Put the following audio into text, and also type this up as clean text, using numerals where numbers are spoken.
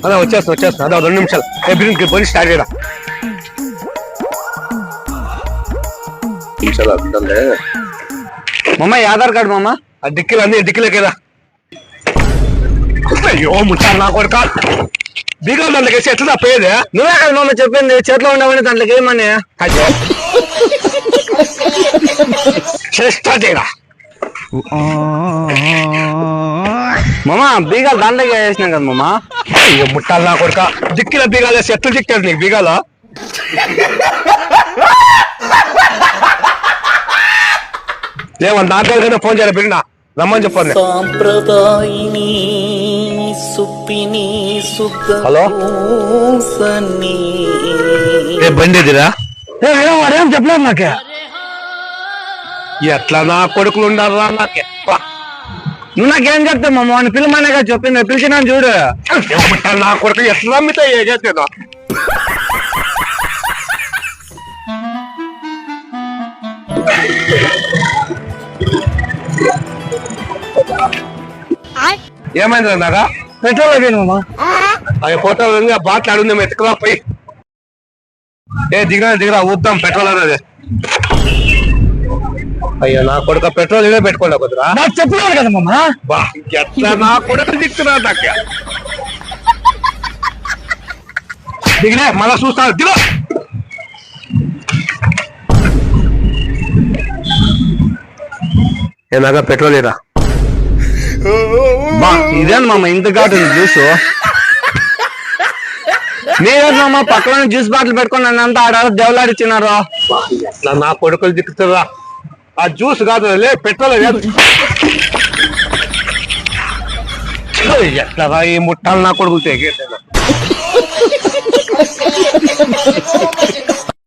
అదే వచ్చేస్తా అదే 2 నిమిషాలు బండి స్టార్ట్ చేయరా మామ ఆధార్ కార్డు మామ ఆ డిక్కిలోకేదా అయ్యో ముట్టాలి నా కొడుక బీగా దాంట్లోకి ఎట్లా పోయేదే నువ్వే కదా మామ చెప్పింది చేతిలో ఉండవని దాంట్లోకి ఏమని అయ్యో స్టార్ట్ చేయరా మామ బీగాలు దాంట్లోకి వేసినాం కదా మామ. అయ్యో ముట్టాలి నా కొడుక దిక్కిల బీగాలు వేసి ఎట్లా దిక్కారు నీకు బీగాలో లేవా నాకైనా ఫోన్ చేయాలి బిడ్డ రమ్మని చెప్పండి. హలో బండి ఎదిరా వాడేం చెప్పలేదు నాకే. ఎట్లా నా కొడుకులు ఉండాలా నాకే నువ్వు నాకేం చెప్తావు మామ వాడిని పిల్లమనేగా చెప్పింది పిలిచినా చూడు. నా కొడుకు ఎట్లా అమ్మితే ఏగేదా ఏమైంది నాగా పెట్రోల్ అయిపోయింది మామ. అవి ఫోటోలు బాట్లు అడుగుంది ఎత్తుకురా పోయి దిగరా ఊద్దాం పెట్రోల్ అనేది. అయ్యో నా కొడుకు పెట్రోల్ ఇదే పెట్టుకోండి కొద్దిరా నాకు చెప్పలేదు కదా మామ. బా ఎట్లా నా కొడుకు దిక్కురా నాక దిగినే మళ్ళా చూస్తాను దిగ ఏనాగా పెట్రోల్ ఇరా బా ఇదేనా మామ ఇంత ఘాటు జ్యూస్. మీరే మామ పక్కన జ్యూస్ బాటిల్ పెట్టుకుని నన్ను అంతా ఆడ దేవులాడిచ్చినారు. ఎట్లా నా కొడుకులు దిక్కుతారా ఆ జ్యూస్ కాదు లే పెట్రోల్ ఎట్లా ఈ ముట్టాలు నా కొడుకులు తెగేట